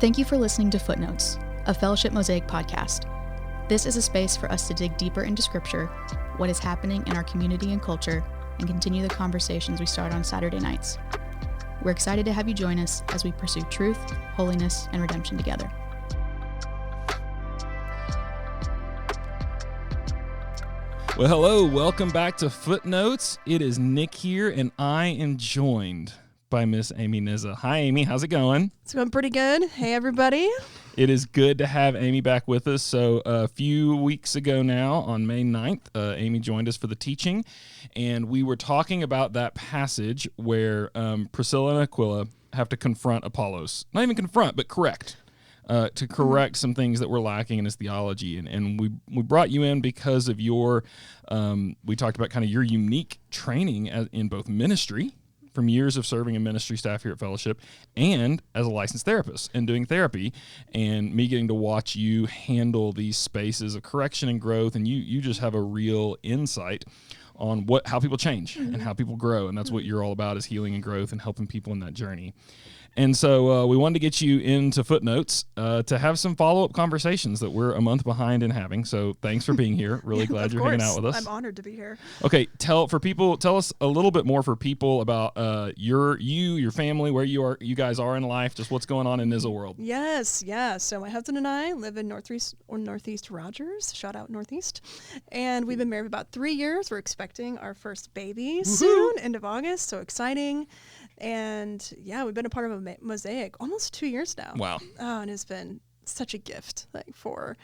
Thank you for listening to Footnotes, a Fellowship Mosaic podcast. This is a space for us to dig deeper into Scripture, what is happening in our community and culture, and continue the conversations we start on Saturday nights. We're excited to have you join us as we pursue truth, holiness, and redemption together. Well, hello, welcome back to Footnotes. It is Nick here, and I am joined by Miss Amy Nizza. Hi, Amy. How's it going? It's going pretty good. Hey, everybody. It is good to have Amy back with us. So a few weeks ago now, on May 9th, Amy joined us for the teaching, and we were talking about that passage where Priscilla and Aquila have to confront Apollos. Not even confront, but correct. To correct some things that were lacking in his theology. And we brought you in because of your, we talked about kind of your unique training in both ministry, from years of serving in ministry staff here at Fellowship, and as a licensed therapist and doing therapy, and me getting to watch you handle these spaces of correction and growth, and you just have a real insight on how people change and how people grow, and that's what you're all about, is healing and growth and helping people in that journey. And so we wanted to get you into Footnotes to have some follow-up conversations that we're a month behind in having. So thanks for being here. Really glad you're hanging out with us. I'm honored to be here. Okay, tell us a little bit more for people about your family, where you guys are in life, just what's going on in Nizza world. Yes, yeah. So my husband and I live in Northeast Rogers. Shout out Northeast. And we've been married about 3 years. We're expecting our first baby soon, end of August. So exciting. And yeah, we've been a part of a Mosaic almost 2 years now. Wow. Oh, and it's been such a gift for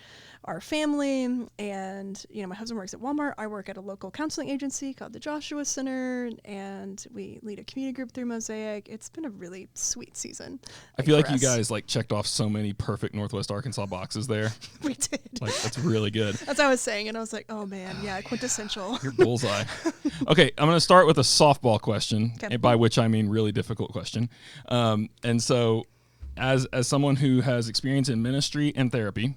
our family. And, my husband works at Walmart. I work at a local counseling agency called the Joshua Center, and we lead a community group through Mosaic. It's been a really sweet season. I feel like you guys checked off so many perfect Northwest Arkansas boxes there. We did. That's really good. That's what I was saying, and I was like, oh man, yeah, quintessential. Your bullseye. Okay, I'm going to start with a softball question, by which I mean really difficult question. And so, as someone who has experience in ministry and therapy,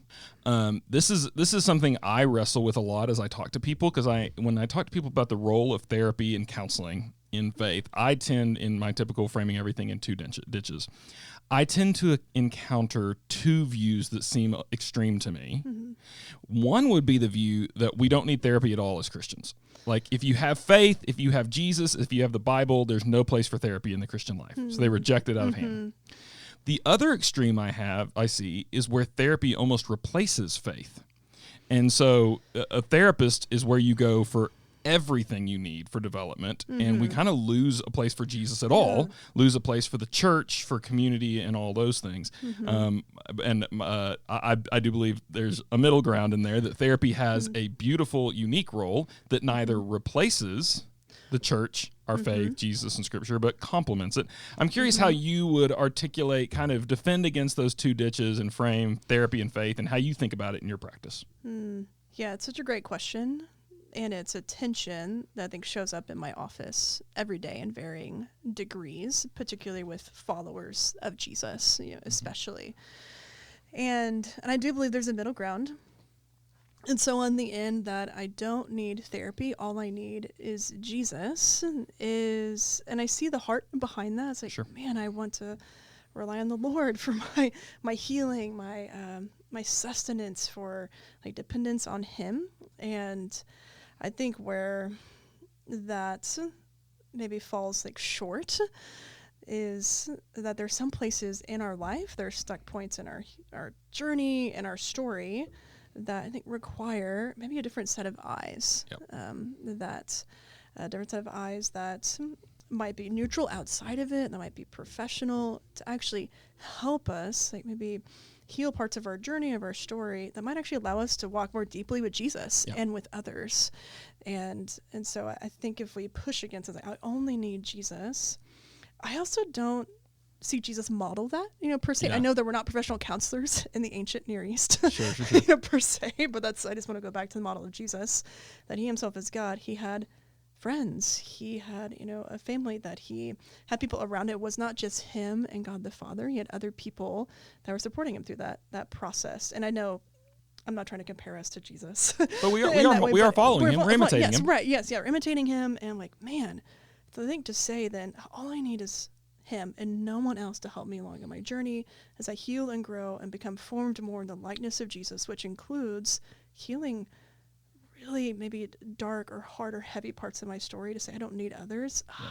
this is something I wrestle with a lot as I talk to people, because when I talk to people about the role of therapy and counseling in faith, I tend, in my typical framing everything in two ditches, I tend to encounter two views that seem extreme to me. Mm-hmm. One would be the view that we don't need therapy at all as Christians. Like, if you have faith, if you have Jesus, if you have the Bible, there's no place for therapy in the Christian life. Mm-hmm. So they reject it out of hand. The other extreme I see is where therapy almost replaces faith. And so a therapist is where you go for everything you need for development, and we kind of lose a place for Jesus at all, lose a place for the church, for community, and all those things. I do believe there's a middle ground in there, that therapy has a beautiful, unique role that neither replaces the church, our faith, Jesus, and Scripture, but complements it. I'm curious how you would articulate, kind of defend against those two ditches and frame therapy and faith, and how you think about it in your practice. Yeah, it's such a great question, and it's a tension that I think shows up in my office every day in varying degrees, particularly with followers of Jesus, especially. And I do believe there's a middle ground. And so on the end, that I don't need therapy, all I need is Jesus, and I see the heart behind that. It's like, man, I want to rely on the Lord for my healing, my sustenance, for dependence on Him. And I think where that maybe falls short is that there's some places in our life, there's stuck points in our journey and our story that I think require maybe a different set of eyes, a different set of eyes that might be neutral outside of it, that might be professional, to actually help us, maybe heal parts of our journey, of our story, that might actually allow us to walk more deeply with Jesus and with others. And so I think if we push against it, I only need Jesus, I also don't see Jesus model that, per se. Yeah. I know that we're not professional counselors in the ancient Near East, sure. Per se, but I just want to go back to the model of Jesus, that He Himself as God, He had friends, He had, a family, that He had people around. It was not just Him and God the Father. He had other people that were supporting Him through that process. And I know I'm not trying to compare us to Jesus. But we are following Him, we're imitating Him. Right, yes, yeah, we're imitating Him, and man, so I think to say then, all I need is him and no one else to help me along in my journey as I heal and grow and become formed more in the likeness of Jesus, which includes healing really maybe dark or hard or heavy parts of my story to say I don't need others. Yeah.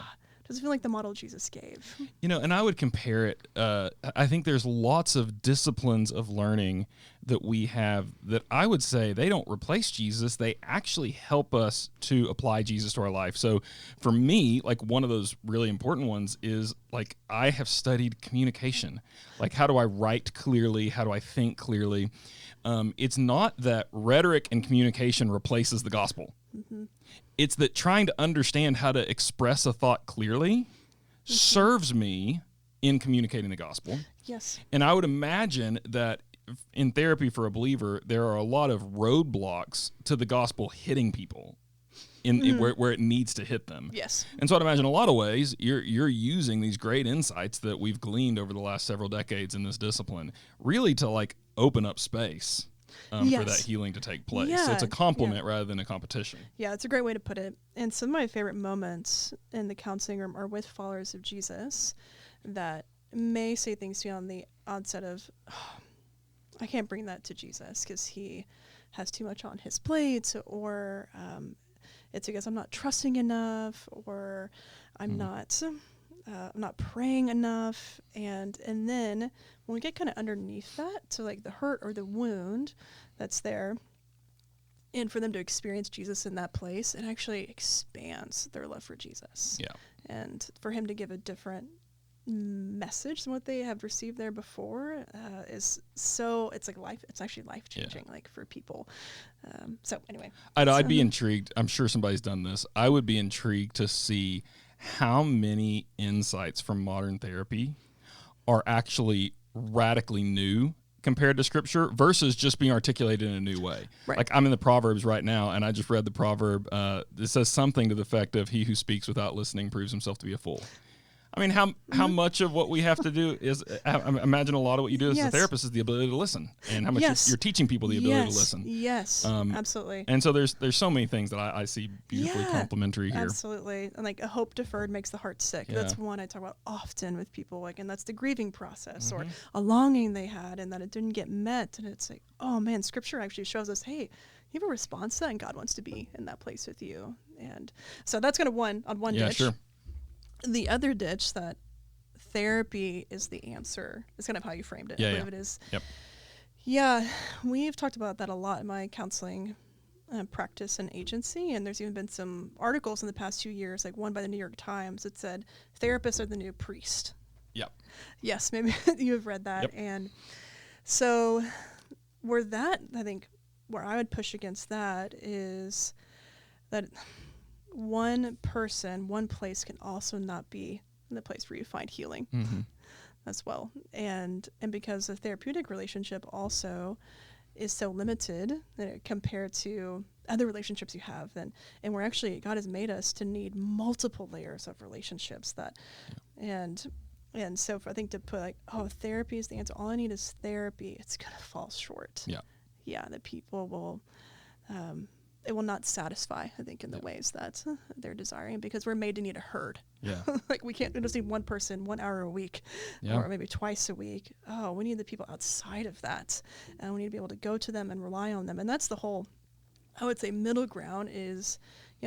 Doesn't feel like the model Jesus gave. And I would compare it. I think there's lots of disciplines of learning that we have that I would say they don't replace Jesus. They actually help us to apply Jesus to our life. So for me, like one of those really important ones is like I have studied communication. Like how do I write clearly? How do I think clearly? It's not that rhetoric and communication replaces the gospel. Mm-hmm. It's that trying to understand how to express a thought clearly serves me in communicating the gospel. Yes. And I would imagine that in therapy for a believer, there are a lot of roadblocks to the gospel hitting people in where it needs to hit them. Yes. And so I'd imagine in a lot of ways, you're using these great insights that we've gleaned over the last several decades in this discipline really to like open up space for that healing to take place. Yeah, so it's a complement rather than a competition. Yeah, it's a great way to put it. And some of my favorite moments in the counseling room are with followers of Jesus that may say things to me on the onset of, I can't bring that to Jesus because he has too much on his plate, or it's because I'm not trusting enough, or I'm not praying enough. And then when we get kind of underneath that, to like the hurt or the wound that's there, and for them to experience Jesus in that place, it actually expands their love for Jesus. Yeah. And for him to give a different message than what they have received there before is so, it's like life, it's actually life-changing, like for people. So anyway. I'd be intrigued. I'm sure somebody's done this. I would be intrigued to see how many insights from modern therapy are actually radically new compared to Scripture versus just being articulated in a new way. Right. Like I'm in the Proverbs right now, and I just read the proverb. It says something to the effect of, "He who speaks without listening proves himself to be a fool." I mean, how much of what we have to do is, I imagine a lot of what you do as a therapist is the ability to listen, and how much you're teaching people the ability to listen. Yes, absolutely. And so there's so many things that I see beautifully complementary here. Absolutely. And like a hope deferred makes the heart sick. Yeah. That's one I talk about often with people, like, and that's the grieving process or a longing they had and that it didn't get met. And it's like, oh man, Scripture actually shows us, hey, you have a response to that, and God wants to be in that place with you. And so that's kind of one ditch. Yeah, sure. The other ditch, that therapy is the answer, is kind of how you framed it. I believe it is. Yep. Yeah, we've talked about that a lot in my counseling practice and agency, and there's even been some articles in the past 2 years, like one by the New York Times, that said therapists are the new priest. Yep. Yes, maybe you have read that. Yep. And so I think where I would push against that is that one person, one place can also not be the place where you find healing as well. And because the therapeutic relationship also is so limited compared to other relationships you have, and we're actually, God has made us to need multiple layers of relationships and so I think to put like, therapy is the answer, all I need is therapy, it's going to fall short. Yeah, that people will, it will not satisfy, I think, in the ways that they're desiring, because we're made to need a herd. Yeah. Like we just need one person 1 hour a week or maybe twice a week. Oh, we need the people outside of that. And we need to be able to go to them and rely on them. And that's the whole, I would say, middle ground is,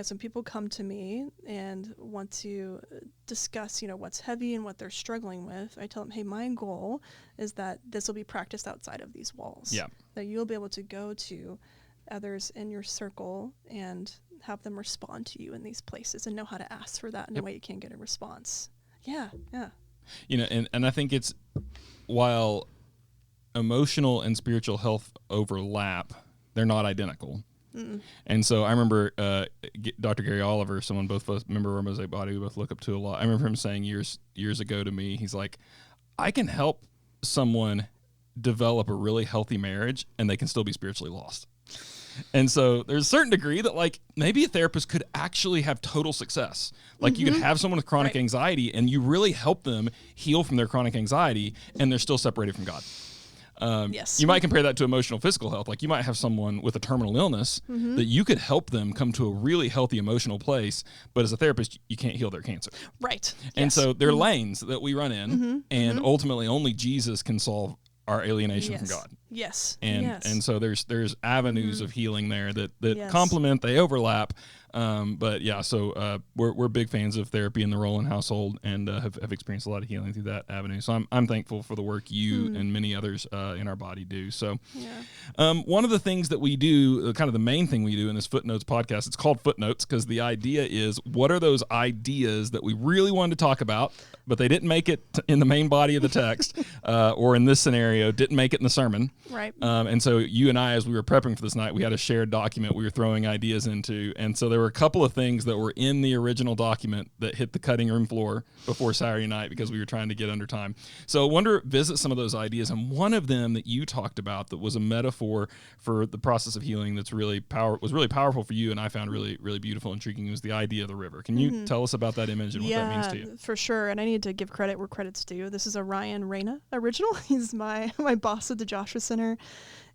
some people come to me and want to discuss, what's heavy and what they're struggling with. I tell them, hey, my goal is that this will be practiced outside of these walls. Yeah. That you'll be able to go to others in your circle and have them respond to you in these places and know how to ask for that in a way you can get a response. Yeah. And I think it's, while emotional and spiritual health overlap, they're not identical. Mm-mm. And so I remember Dr. Gary Oliver, someone both of us, member of our Mosaic Body, we both look up to a lot. I remember him saying years ago to me, he's like, I can help someone develop a really healthy marriage and they can still be spiritually lost. And so there's a certain degree that like maybe a therapist could actually have total success. Like you could have someone with chronic anxiety and you really help them heal from their chronic anxiety and they're still separated from God. Yes. You might compare that to emotional physical health. Like you might have someone with a terminal illness that you could help them come to a really healthy emotional place, but as a therapist, you can't heal their cancer. Right. And Yes. so there are lanes that we run in, and ultimately only Jesus can solve our alienation from God. Yes. And so there's avenues of healing there that Yes. complement, they overlap. But yeah, so we're big fans of therapy in the Roland household, and have experienced a lot of healing through that avenue. So I'm thankful for the work you and many others in our body do. So one of the things that we do, kind of the main thing we do in this Footnotes podcast, it's called Footnotes because the idea is, what are those ideas that we really wanted to talk about, but they didn't make it in the main body of the text, or in this scenario, didn't make it in the sermon. Right. And so you and I, as we were prepping for this night, we had a shared document we were throwing ideas into. And so there were a couple of things that were in the original document that hit the cutting room floor before Saturday night because we were trying to get under time. So I visit some of those ideas. And one of them that you talked about that was a metaphor for the process of healing that's was really powerful for you, and I found really, really beautiful and intriguing, was the idea of the river. Can you tell us about that image and what that means to you? Yeah, for sure. And I need to give credit where credit's due. This is a Ryan Reyna original. He's my boss at the Joshua Center,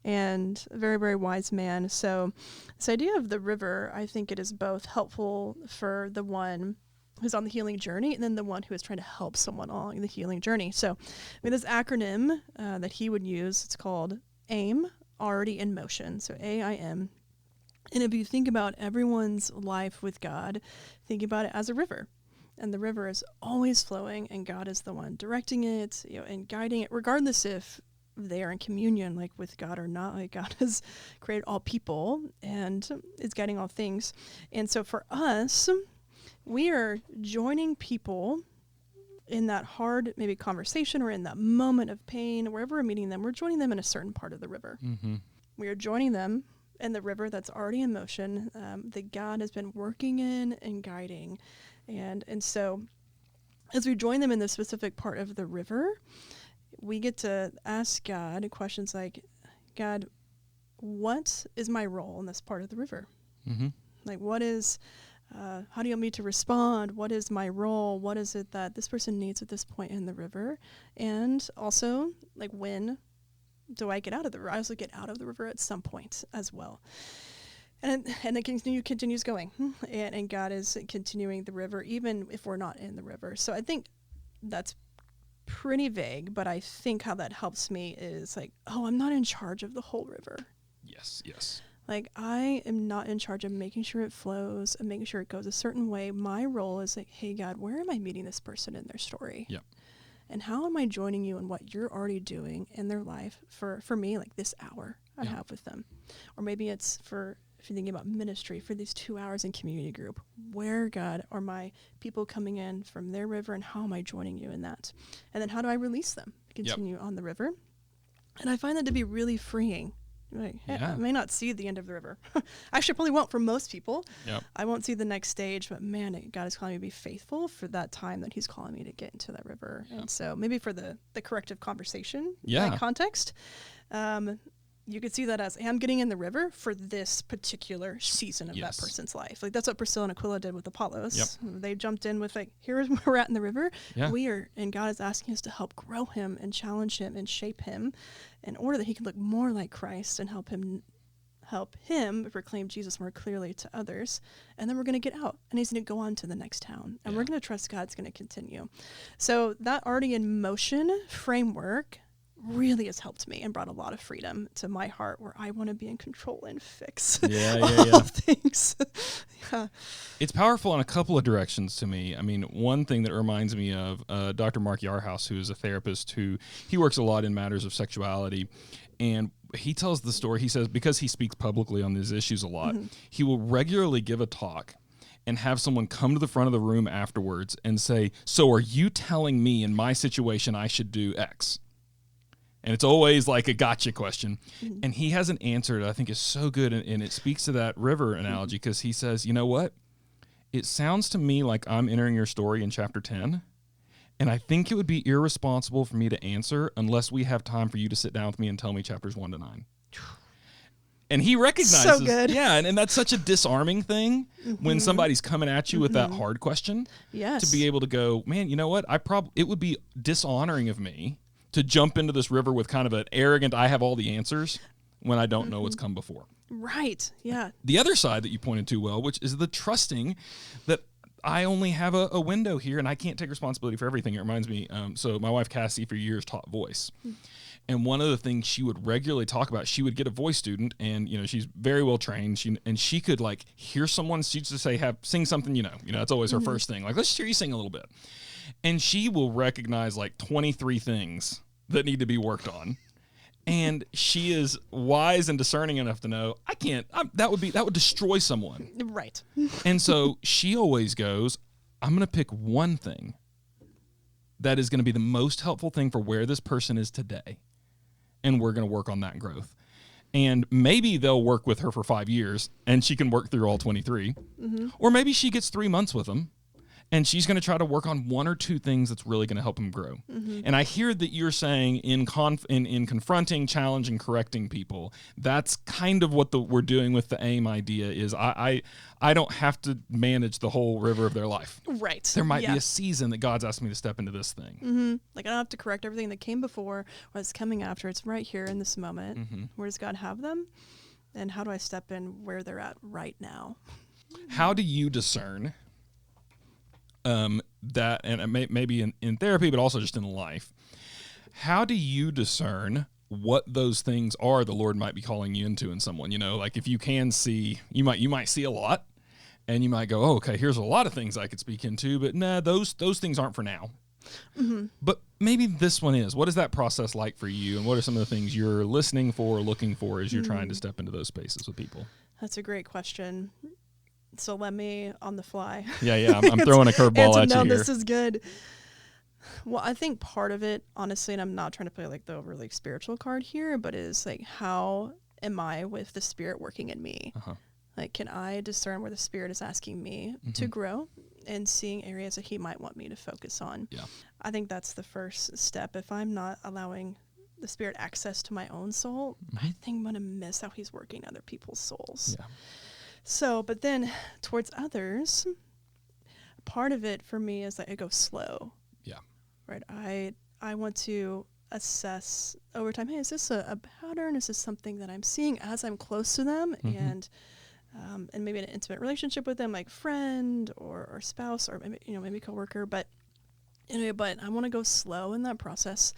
and a very, very wise man. So this idea of the river, I think it is both helpful for the one who's on the healing journey and then the one who is trying to help someone along the healing journey. So this acronym that he would use, it's called AIM, already in motion. So AIM. And if you think about everyone's life with God, think about it as a river. And the river is always flowing, and God is the one directing it, and guiding it, regardless if they are in communion, like with God or not. Like God has created all people and is guiding all things. And so for us, we are joining people in that hard, maybe conversation, or in that moment of pain, wherever we're meeting them, we're joining them in a certain part of the river. We are joining them in the river that's already in motion, that God has been working in and guiding. And so as we join them in this specific part of the river, we get to ask God questions like, God, what is my role in this part of the river? Like, what is, how do you want me to respond? What is my role? What is it that this person needs at this point in the river? And also, like, when do I get out of the river? I also get out of the river at some point as well. And it continues going. And God is continuing the river, even if we're not in the river. So I think that's pretty vague, but I think how that helps me is like, oh, I'm not in charge of the whole river. Yes. Like, I am not in charge of making sure it flows and making sure it goes a certain way. My role is like, hey, God, where am I meeting this person in their story? Yep. And how am I joining you in what you're already doing in their life for me, like this hour I have with them? Or maybe it's if you're thinking about ministry, for these 2 hours in community group, where, God, are my people coming in from their river, and how am I joining you in that? And then how do I release them to continue on the river? And I find that to be really freeing. Like, I may not see the end of the river. Actually, I probably won't for most people. I won't see the next stage, but man, God is calling me to be faithful for that time that he's calling me to get into that river. And so maybe for the corrective conversation context, you could see that as, hey, I'm getting in the river for this particular season of that person's life. Like, that's what Priscilla and Aquila did with Apollos. They jumped in with, like, here's where we're at in the river. And God is asking us to help grow him and challenge him and shape him in order that he can look more like Christ and help him proclaim Jesus more clearly to others. And then we're going to get out, and he's going to go on to the next town, and we're going to trust God's going to continue. So that already in motion framework really has helped me and brought a lot of freedom to my heart, where I want to be in control and fix all things. It's powerful in a couple of directions to me. I mean, one thing that reminds me of Dr. Mark Yarhouse, who is a therapist he works a lot in matters of sexuality, and he tells the story. He says, because he speaks publicly on these issues a lot, he will regularly give a talk and have someone come to the front of the room afterwards and say, so are you telling me in my situation I should do X? And it's always like a gotcha question. And he has an answer that I think is so good, and it speaks to that river analogy, because he says, you know what? It sounds to me like I'm entering your story in chapter 10, and I think it would be irresponsible for me to answer unless we have time for you to sit down with me and tell me chapters 1 to 9. And he recognizes, so good. and that's such a disarming thing when somebody's coming at you with that hard question. Yes. To be able to go, man, you know what? It would be dishonoring of me to jump into this river with kind of an arrogant, I have all the answers, when I don't know what's come before. Right. Yeah. The other side that you pointed to well, which is the trusting that I only have a window here and I can't take responsibility for everything. It reminds me, so my wife Cassie for years taught voice. And one of the things she would regularly talk about, she would get a voice student and, she's very well trained. She could like hear someone, she'd just say, sing something, that's always her first thing. Like, let's hear you sing a little bit. And she will recognize like 23 things that need to be worked on. And she is wise and discerning enough to know, that would destroy someone. Right. And so she always goes, I'm going to pick one thing that is going to be the most helpful thing for where this person is today. And we're going to work on that growth. And maybe they'll work with her for 5 years and she can work through all 23. Or maybe she gets 3 months with them. And she's going to try to work on 1 or 2 things that's really going to help him grow. And I hear that you're saying in confronting, challenging, correcting people, that's kind of what we're doing with the AIM idea is I don't have to manage the whole river of their life. Right. There might be a season that God's asked me to step into this thing. Like I don't have to correct everything that came before, what's coming after. It's right here in this moment. Where does God have them? And how do I step in where they're at right now? How do you discern that, and maybe in therapy, but also just in life, how do you discern what those things are the Lord might be calling you into in someone? Like if you can see, you might see a lot, and you might go, oh, okay, here's a lot of things I could speak into, but nah, those things aren't for now. But maybe this one is. What is that process like for you, and what are some of the things you're listening for or looking for as you're trying to step into those spaces with people? That's a great question. So let me on the fly. Yeah. I'm throwing a curveball at you here. This is good. Well, I think part of it, honestly, and I'm not trying to play like the overly spiritual card here, but is like, how am I with the Spirit working in me? Like, can I discern where the Spirit is asking me to grow and seeing areas that He might want me to focus on? Yeah. I think that's the first step. If I'm not allowing the Spirit access to my own soul, I think I'm going to miss how He's working other people's souls. Yeah. So, but then towards others, part of it for me is that I go slow. Yeah. Right. I want to assess over time, hey, is this a pattern? Is this something that I'm seeing as I'm close to them and maybe an intimate relationship with them, like friend or spouse or maybe coworker, but but I want to go slow in that process.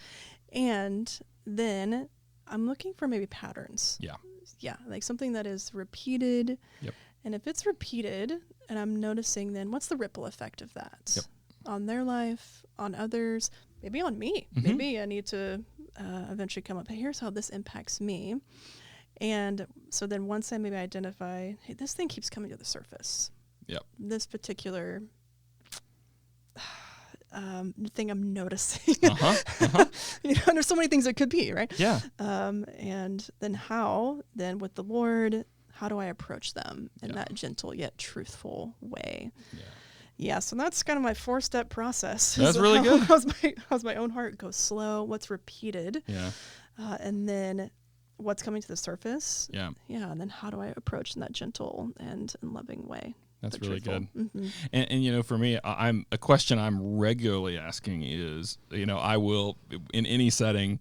And then I'm looking for maybe patterns. Yeah. Yeah, like something that is repeated. Yep. And if it's repeated and I'm noticing, then what's the ripple effect of that on their life, on others, maybe on me? Maybe I need to eventually come up, hey, here's how this impacts me. And so then once I maybe identify, hey, this thing keeps coming to the surface. Yep. This particular thing I'm noticing. There's so many things it could be, right? Yeah. And then with the Lord, how do I approach them in that gentle yet truthful way? Yeah. So that's kind of my 4-step process. That's really good. How's my own heart go slow? What's repeated? Yeah. And then what's coming to the surface? Yeah. Yeah. And then how do I approach in that gentle and loving way? That's really good. And for me, a question I'm regularly asking is, I will in any setting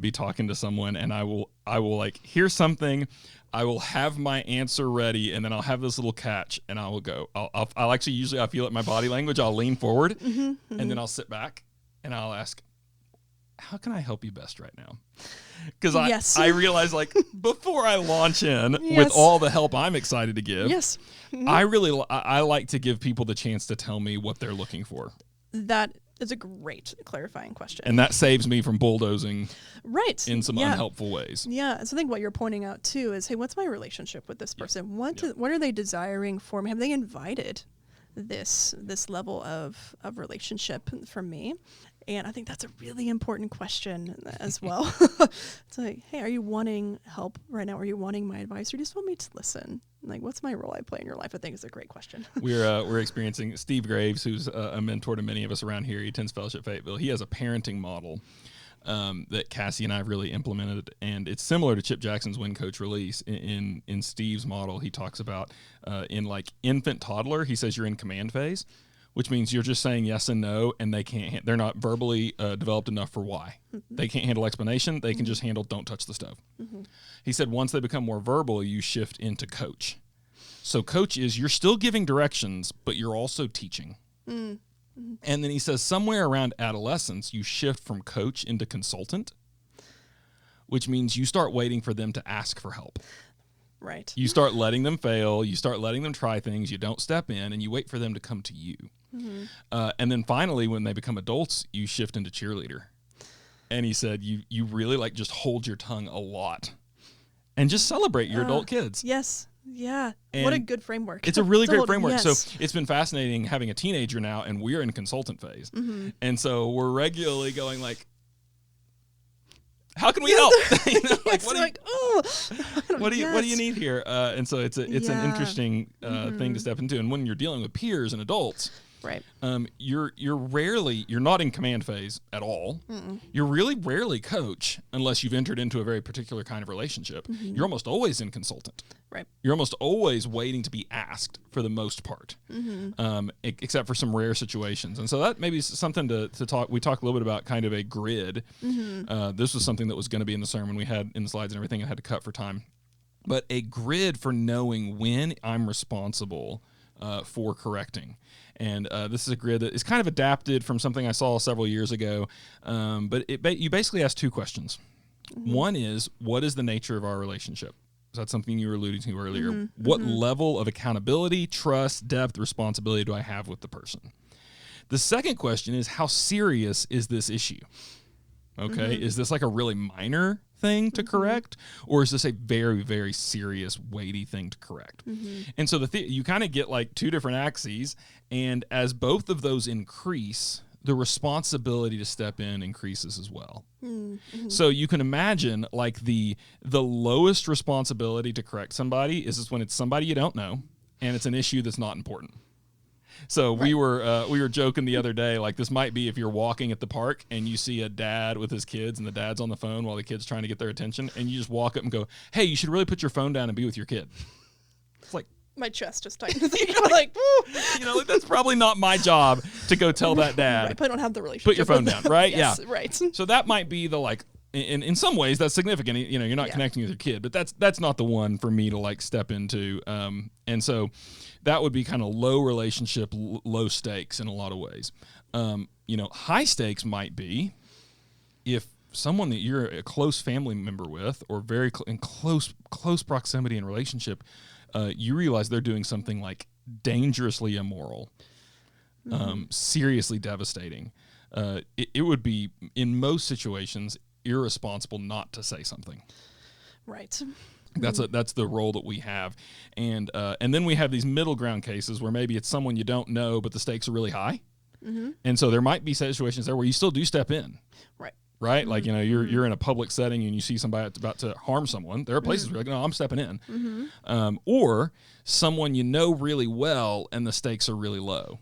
be talking to someone, and I will like hear something, I will have my answer ready, and then I'll have this little catch, and I will go. I'll actually usually I feel it in my body language. I'll lean forward, and then I'll sit back, and I'll ask, how can I help you best right now? Because I realize, like, before I launch in with all the help I'm excited to give, I like to give people the chance to tell me what they're looking for. That is a great clarifying question. And that saves me from bulldozing in some unhelpful ways. Yeah. So I think what you're pointing out, too, is, hey, what's my relationship with this person? What are they desiring for me? Have they invited this level of relationship from me? And I think that's a really important question as well. It's like, hey, are you wanting help right now? Are you wanting my advice, or just want me to listen? Like, what's my role I play in your life? I think is a great question. We're experiencing Steve Graves, who's a mentor to many of us around here. He attends Fellowship Fayetteville. He has a parenting model that Cassie and I have really implemented, and it's similar to Chip Jackson's Win Coach Release. In Steve's model, he talks about in like infant toddler, he says you're in command phase. which means you're just saying yes and no, and they're not verbally developed enough for why. They can't handle explanation. They can just handle don't touch the stove. He said once they become more verbal, you shift into coach. So coach is you're still giving directions, but you're also teaching. And then he says somewhere around adolescence, you shift from coach into consultant, which means you start waiting for them to ask for help. Right. You start letting them fail. You start letting them try things. You don't step in, and you wait for them to come to you. And then finally, when they become adults, you shift into cheerleader. And he said you really like just hold your tongue a lot and just celebrate your adult kids. Yes. Yeah. And what a good framework. It's a really great framework. Yes. So it's been fascinating having a teenager now, and we're in consultant phase. And so we're regularly going like, how can we help? You know, like, what do you need here? And so it's an interesting thing to step into. And when you're dealing with peers and adults, right, you're not in command phase at all. You're really rarely coach unless you've entered into a very particular kind of relationship. You're almost always in consultant. Right. You're almost always waiting to be asked for the most part, except for some rare situations. And so that maybe is something to talk. We talked a little bit about kind of a grid. This was something that was going to be in the sermon we had in the slides and everything. I had to cut for time. But a grid for knowing when I'm responsible for correcting. And this is a grid that is kind of adapted from something I saw several years ago. But you basically ask two questions. One is, what is the nature of our relationship? So that's something you were alluding to earlier. What level of accountability, trust, depth, responsibility do I have with the person? The second question is, how serious is this issue? Okay, is this like a really minor thing to correct, or is this a very, very serious, weighty thing to correct? And so you kind of get like two different axes, and as both of those increase, the responsibility to step in increases as well. So you can imagine like the lowest responsibility to correct somebody is when it's somebody you don't know, and it's an issue that's not important. So we were joking the other day, like this might be if you're walking at the park and you see a dad with his kids and the dad's on the phone while the kid's trying to get their attention, and you just walk up and go, hey, you should really put your phone down and be with your kid. It's like, my chest just tightened. Like, like, that's probably not my job to go tell that dad. Right, but I don't have the relationship. Put your phone down, right? Yes, yeah. Right. So that might be the like, in some ways that's significant. You know, you're not connecting with your kid, but that's not the one for me to like step into. And so that would be kind of low relationship, low stakes in a lot of ways. High stakes might be if someone that you're a close family member with, or very in close proximity and relationship, you realize they're doing something like dangerously immoral, seriously devastating. It would be, in most situations, irresponsible not to say something. Right. That's the role that we have, and then we have these middle ground cases where maybe it's someone you don't know, but the stakes are really high, and so there might be situations there where you still do step in. Right? Like, you're in a public setting and you see somebody that's about to harm someone. There are places where you're like, no, I'm stepping in. Or someone you know really well and the stakes are really low.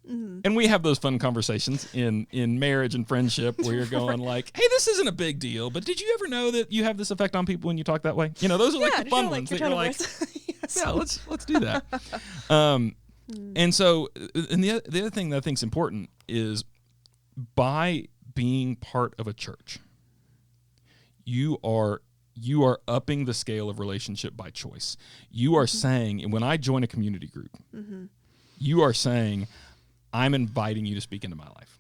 And we have those fun conversations in marriage and friendship where you're going like, hey, this isn't a big deal, but did you ever know that you have this effect on people when you talk that way? Those are like the fun ones that you're like, yeah, let's do that. And so, and the other thing that I think is important is, by being part of a church, you are upping the scale of relationship by choice. You are saying, and when I join a community group, you are saying, I'm inviting you to speak into my life.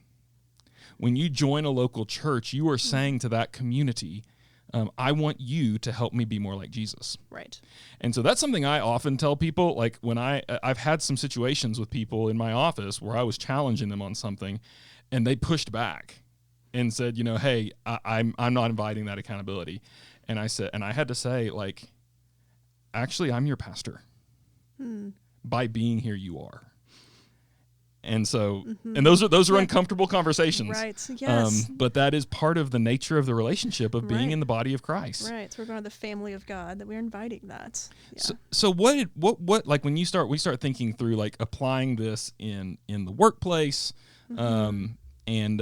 When you join a local church, you are saying to that community, I want you to help me be more like Jesus. Right. And so that's something I often tell people. Like when I've had some situations with people in my office where I was challenging them on something, and they pushed back and said, hey, I'm not inviting that accountability. And I said, and I had to say, like, actually, I'm your pastor. By being here, you are. And so, and those are uncomfortable conversations. Right. Yes. But that is part of the nature of the relationship of being in the body of Christ. Right. So we're going to the family of God, that we're inviting that. Yeah. So what like when we start thinking through like applying this in the workplace, and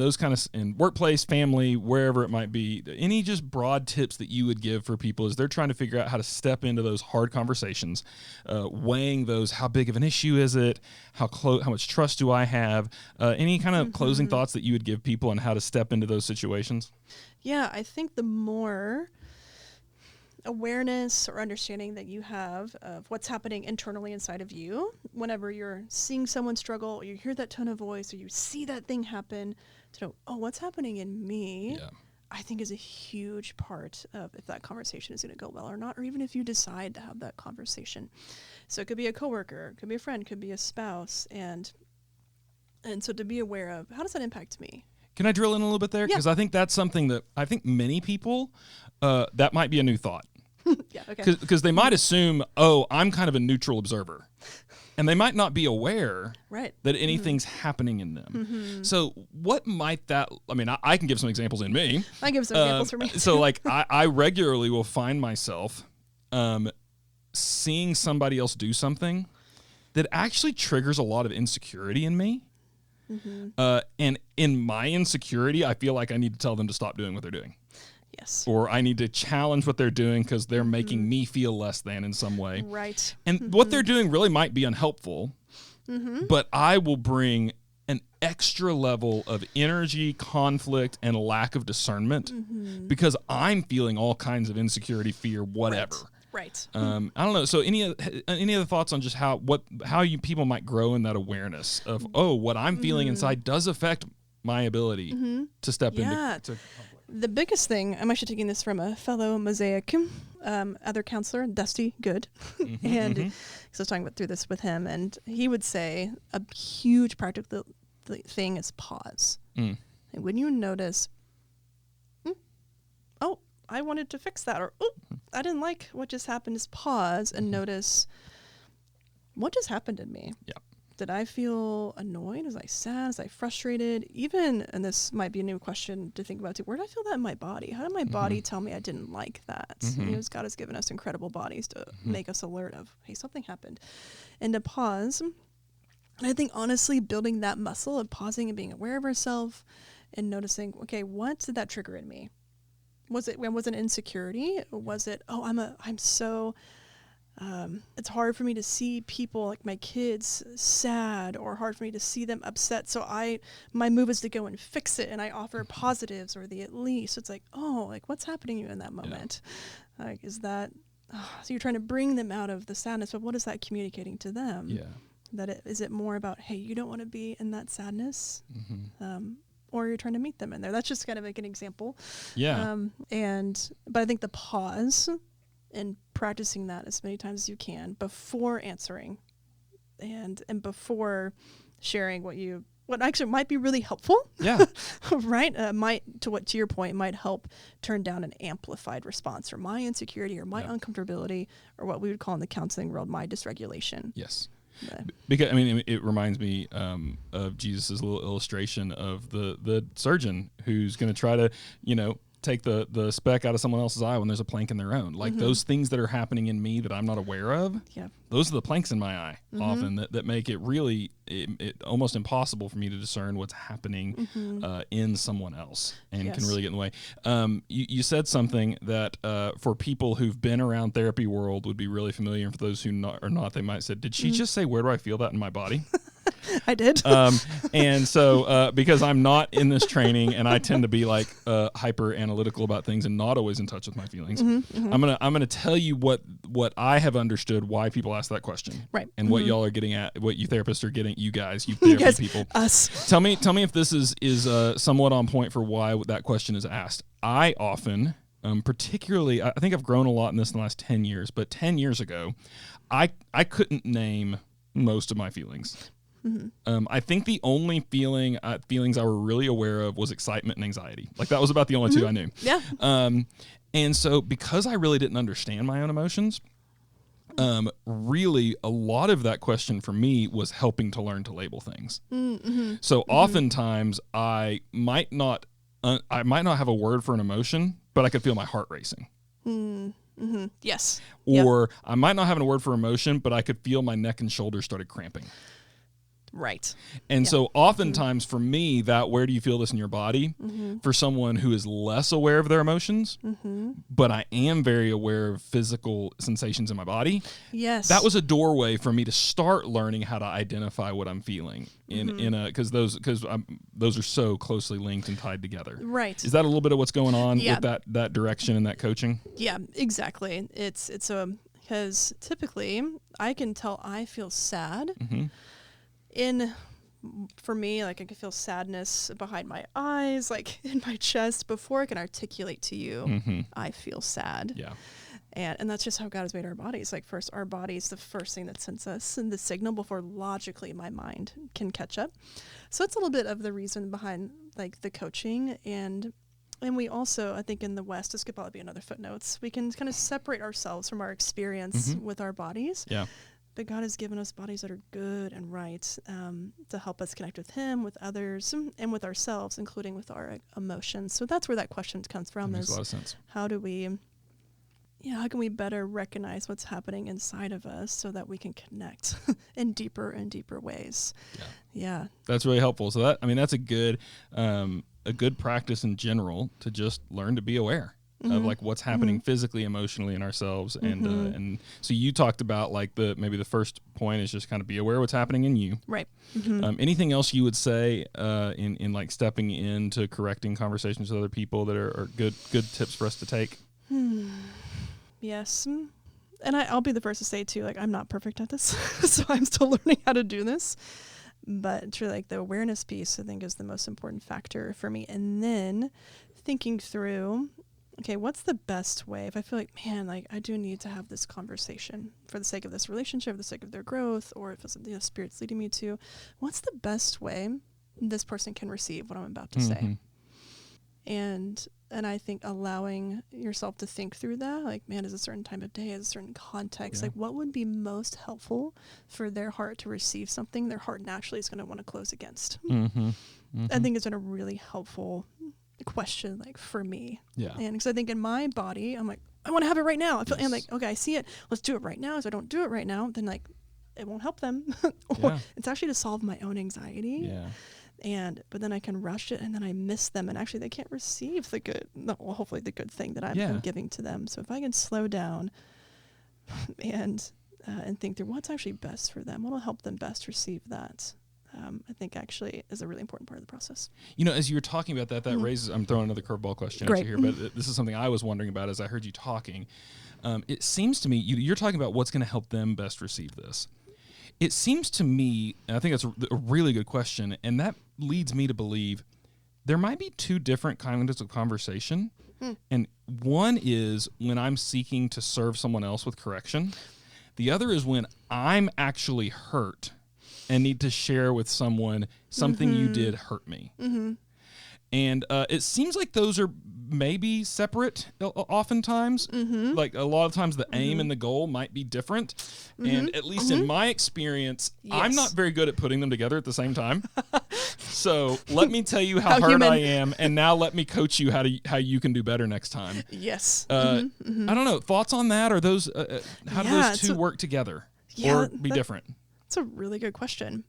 those kind of in workplace, family, wherever it might be, any just broad tips that you would give for people as they're trying to figure out how to step into those hard conversations, weighing those, how big of an issue is it, how much trust do I have, any kind of closing thoughts that you would give people on how to step into those situations? Yeah, I think the more awareness or understanding that you have of what's happening internally inside of you, whenever you're seeing someone struggle, or you hear that tone of voice, or you see that thing happen, to know, oh, what's happening in me, I think is a huge part of if that conversation is going to go well or not, or even if you decide to have that conversation. So it could be a coworker, it could be a friend, could be a spouse, and so to be aware of, how does that impact me? Can I drill in a little bit there? Because I think that's something that I think many people, that might be a new thought. Yeah, okay. Because they might assume, oh, I'm kind of a neutral observer. And they might not be aware that anything's happening in them. So what might that, I mean, I can give some examples in me. I give some examples for me too. So like I regularly will find myself seeing somebody else do something that actually triggers a lot of insecurity in me. And in my insecurity, I feel like I need to tell them to stop doing what they're doing. Yes. Or I need to challenge what they're doing because they're making me feel less than in some way. Right. And what they're doing really might be unhelpful, but I will bring an extra level of energy, conflict, and lack of discernment because I'm feeling all kinds of insecurity, fear, whatever. Right. I don't know. So any other thoughts on just how you people might grow in that awareness of, oh, what I'm feeling inside does affect my ability to step into conflict. The biggest thing, I'm actually taking this from a fellow Mosaic other counselor, Dusty Good, and because I was talking through this with him, and he would say a huge practical thing is pause. And when you notice, oh, I wanted to fix that, or oh, I didn't like what just happened, is pause and notice what just happened in me. Yeah. Did I feel annoyed? Was I sad? Was I frustrated? Even, and this might be a new question to think about too, where did I feel that in my body? How did my body tell me I didn't like that? You know, God has given us incredible bodies to make us alert of, hey, something happened. And to pause, I think honestly building that muscle of pausing and being aware of ourselves and noticing, okay, what did that trigger in me? Was it an insecurity? Or was it, oh, I'm so... it's hard for me to see people like my kids sad, or hard for me to see them upset. So my move is to go and fix it, and I offer positives or the at least. It's like, oh, like what's happening to you in that moment? Yeah. Like, is that, so you're trying to bring them out of the sadness, but what is that communicating to them? Yeah. Is it more about, hey, you don't want to be in that sadness? Or you're trying to meet them in there. That's just kind of like an example. Yeah. But I think the pause and practicing that as many times as you can before answering and before sharing what actually might be really helpful. Yeah. Right. To your point, might help turn down an amplified response or my insecurity or my uncomfortability, or what we would call in the counseling world, my dysregulation. Yes. Because I mean, it reminds me of Jesus' little illustration of the surgeon who's going to try to, take the speck out of someone else's eye when there's a plank in their own. Like those things that are happening in me that I'm not aware of, those are the planks in my eye often that make it really it almost impossible for me to discern what's happening in someone else and can really get in the way. You said something that for people who've been around therapy world would be really familiar, and for those who are not, they might say, did she just say, where do I feel that in my body? I did. And so because I'm not in this training and I tend to be like hyper analytical about things and not always in touch with my feelings, I'm gonna tell you what I have understood why people ask that question, right? And what y'all are getting at, what you therapists are getting, you therapy people, us. Tell me if this is somewhat on point for why that question is asked. I often, particularly, I think I've grown a lot in this in the last 10 years, but 10 years ago, I couldn't name most of my feelings. I think the only feelings I were really aware of was excitement and anxiety. Like that was about the only two I knew. Yeah. And so because I really didn't understand my own emotions, really a lot of that question for me was helping to learn to label things. So oftentimes I might not have a word for an emotion, but I could feel my heart racing. Yes. Or I might not have a word for emotion, but I could feel my neck and shoulders started cramping. Right. And so oftentimes for me, that where do you feel this in your body? For someone who is less aware of their emotions, but I am very aware of physical sensations in my body. Yes. That was a doorway for me to start learning how to identify what I'm feeling because those are so closely linked and tied together. Right. Is that a little bit of what's going on with that direction and that coaching? Yeah, exactly. It's because typically I can tell I feel sad for me, like I can feel sadness behind my eyes, like in my chest before I can articulate to you, I feel sad. Yeah. And that's just how God has made our bodies. Like first, our body's the first thing that sends us and the signal before logically my mind can catch up. So it's a little bit of the reason behind like the coaching. And we also, I think in the West, this could probably be another footnotes, we can kind of separate ourselves from our experience with our bodies. Yeah. But God has given us bodies that are good and right to help us connect with Him, with others, and with ourselves, including with our emotions. So that's where that question comes from. That makes a lot of sense. How can we better recognize what's happening inside of us so that we can connect in deeper and deeper ways? Yeah. That's really helpful. So that's a good practice in general to just learn to be aware of like what's happening physically, emotionally in ourselves. And so you talked about like maybe the first point is just kind of be aware of what's happening in you. Right. Anything else you would say in like stepping into correcting conversations with other people that are good tips for us to take? Yes. And I'll be the first to say too, like I'm not perfect at this, so I'm still learning how to do this. But truly, like the awareness piece, I think is the most important factor for me. And then thinking through, okay, what's the best way? If I feel like, man, like I do need to have this conversation for the sake of this relationship, for the sake of their growth, or if it's something the Spirit's leading me to, what's the best way this person can receive what I'm about to say? And I think allowing yourself to think through that, like, man, is a certain time of day, is a certain context, like what would be most helpful for their heart to receive something their heart naturally is going to want to close against? I think it's been a really helpful question, like for me. Yeah. And because I think in my body, I'm like, I want to have it right now. I feel and like, okay, I see it. Let's do it right now. If I don't do it right now, then like it won't help them. Or it's actually to solve my own anxiety. Yeah. But then I can rush it and then I miss them and actually they can't receive hopefully the good thing that I'm giving to them. So if I can slow down and think through what's actually best for them, what'll help them best receive that, I think actually is a really important part of the process. As you were talking about that raises, I'm throwing another curveball question at you here, but this is something I was wondering about as I heard you talking. It seems to me, you're talking about what's going to help them best receive this. It seems to me, and I think that's a really good question, and that leads me to believe there might be two different kinds of conversation. And one is when I'm seeking to serve someone else with correction. The other is when I'm actually hurt and need to share with someone something you did hurt me. And it seems like those are maybe separate oftentimes. Like a lot of times the aim and the goal might be different. And at least in my experience, I'm not very good at putting them together at the same time. So let me tell you how hurt I am, and now let me coach you how you can do better next time. Yes. I don't know. Thoughts on that? Or those how do those two work together or be different? That's a really good question.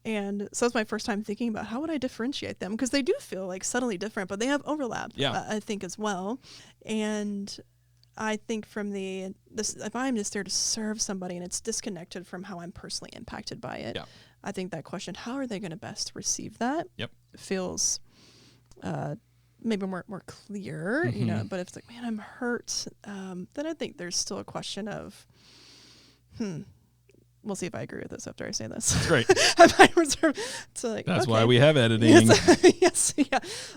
And so that's my first time thinking about how would I differentiate them, because they do feel like subtly different, but they have overlap, I think, as well. And I think from if I'm just there to serve somebody and it's disconnected from how I'm personally impacted by it, I think that question, how are they going to best receive that, feels maybe more clear, but if it's like, man, I'm hurt, then I think there's still a question of, we'll see if I agree with this after I say this. That's great. That's why we have editing. Yes,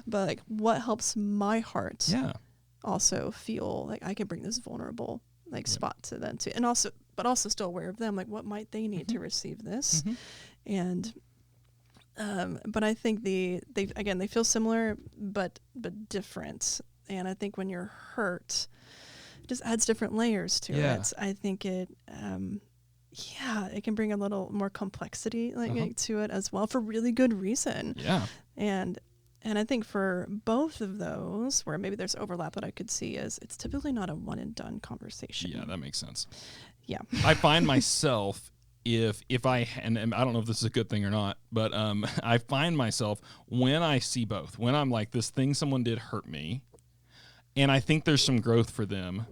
But like, what helps my heart also feel like I can bring this vulnerable spot to them too, and also still aware of them, like what might they need to receive this, and but I think they feel similar but different, and I think when you're hurt, it just adds different layers to it. I think it. It can bring a little more complexity to it as well, for really good reason. Yeah. And I think for both of those, where maybe there's overlap that I could see, is it's typically not a one and done conversation. Yeah, that makes sense. Yeah. I find myself if I, and I don't know if this is a good thing or not, but I find myself when I see both, when I'm like, this thing someone did hurt me, and I think there's some growth for them,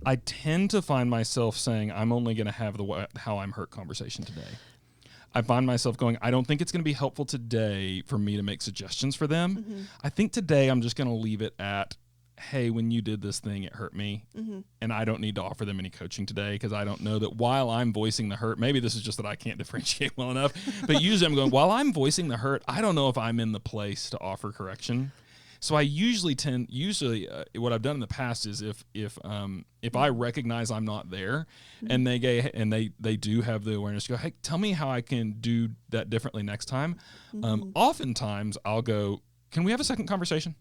I tend to find myself saying, I'm only going to have the how I'm hurt conversation today. I find myself going, I don't think it's going to be helpful today for me to make suggestions for them. Mm-hmm. I think today I'm just going to leave it at, hey, when you did this thing, it hurt me. Mm-hmm. And I don't need to offer them any coaching today because I don't know that while I'm voicing the hurt, maybe this is just that I can't differentiate well enough, but usually I'm going, while I'm voicing the hurt, I don't know if I'm in the place to offer correction. So I usually what I've done in the past is if I recognize I'm not there, mm-hmm. and they do have the awareness to go, hey, tell me how I can do that differently next time. Mm-hmm. Oftentimes I'll go, can we have a second conversation?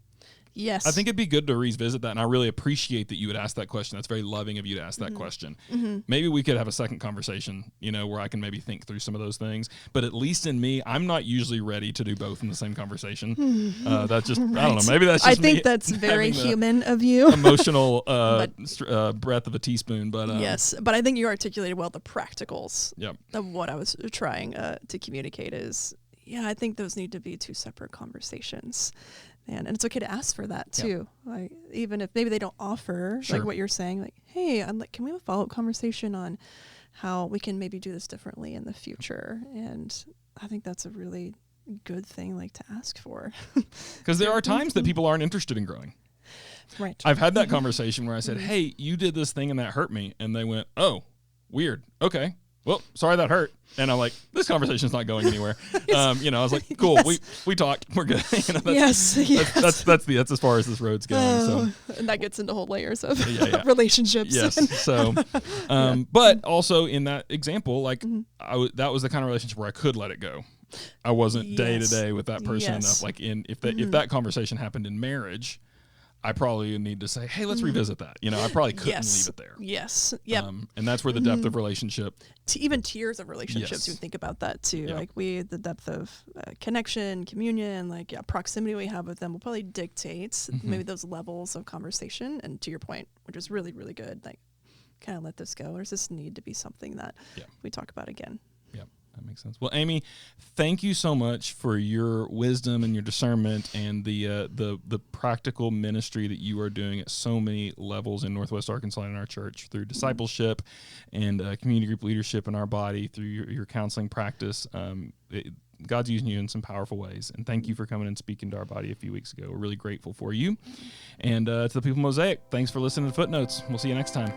Yes. I think it'd be good to revisit that, and I really appreciate that you would ask that question. That's very loving of you to ask that question. Mm-hmm. Maybe we could have a second conversation, where I can maybe think through some of those things. But at least in me, I'm not usually ready to do both in the same conversation. That's just, right. I don't know, maybe that's just I think that's very human of you. Emotional breath of a teaspoon. But yes, but I think you articulated well the practicals yep. of what I was trying to communicate is, I think those need to be two separate conversations. And it's okay to ask for that too. Yep. Like even if maybe they don't offer like what you're saying, like, hey, can we have a follow-up conversation on how we can maybe do this differently in the future? And I think that's a really good thing like to ask for. Because there are times that people aren't interested in growing. Right. I've had that conversation where I said, hey, you did this thing and that hurt me. And they went, oh, weird. Okay. Well, sorry that hurt. And I'm like, this conversation's not going anywhere. I was like, cool, yes. we talked, we're good. Yes. That's as far as this road's going. So. And that gets into whole layers of relationships. Yes. So, but also in that example, like that was the kind of relationship where I could let it go. I wasn't day to day with that person enough. Like if that conversation happened in marriage, I probably need to say, hey, let's revisit that. I probably couldn't leave it there. Yes. Yep. And that's where the depth of relationship. Even tiers of relationships, you think about that too. Yep. Like the depth of connection, communion, proximity we have with them will probably dictate maybe those levels of conversation. And to your point, which is really, really good, like kind of let this go. Or does this need to be something that we talk about again? Yeah. That makes sense. Well, Amy, thank you so much for your wisdom and your discernment and the practical ministry that you are doing at so many levels in Northwest Arkansas and in our church through discipleship and community group leadership in our body, through your counseling practice. God's using you in some powerful ways. And thank you for coming and speaking to our body a few weeks ago. We're really grateful for you. And to the people of Mosaic, thanks for listening to Footnotes. We'll see you next time.